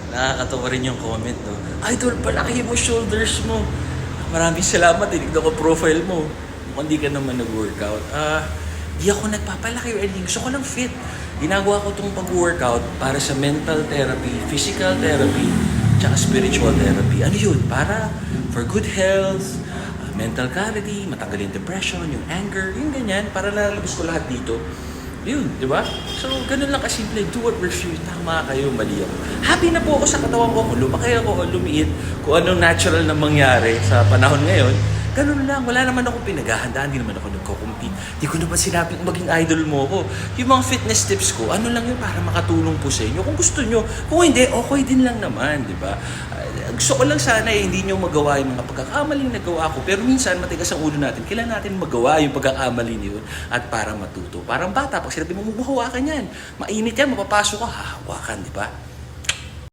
Nakakatawa rin yung comment, no? Idol, palaki mo shoulders mo. Maraming salamat, tinignan ko profile mo. Mukhang di ka naman nag-workout. Di ako nagpapalaki or anything. Gusto ko lang fit. Ginagawa ko itong pag-workout para sa mental therapy, physical therapy, tsaka spiritual therapy. Ano yun? Para for good health, mental clarity, matanggal yung depression, yung anger, yung ganyan. Para nalalabas ko lahat dito. Yun, di ba? So, ganun lang kasimple. Do what works for you. Tama kayo, mali ako. Happy na po ako sa katawan ko. Kung lumaki ako o lumiit, kung anong natural na mangyari sa panahon ngayon, ganun lang. Wala naman akong pinaghahandaan. Hindi naman ako nagko-compete. Hindi ko naman sinabing maging idol mo ako. Yung mga fitness tips ko, ano lang yun para makatulong po sa inyo. Kung gusto nyo. Kung hindi, okay din lang naman, di ba? Gusto ko lang sana hindi nyo magawa yung mga pagkakamaling nagawa ko. Pero minsan, matigas ang ulo natin. Kailangan natin magawa yung pagkakamali niyo at para matuto. Parang bata, pag sinabi mo, hawakan yan. Mainit yan, mapapasok ka, hawakan, di ba?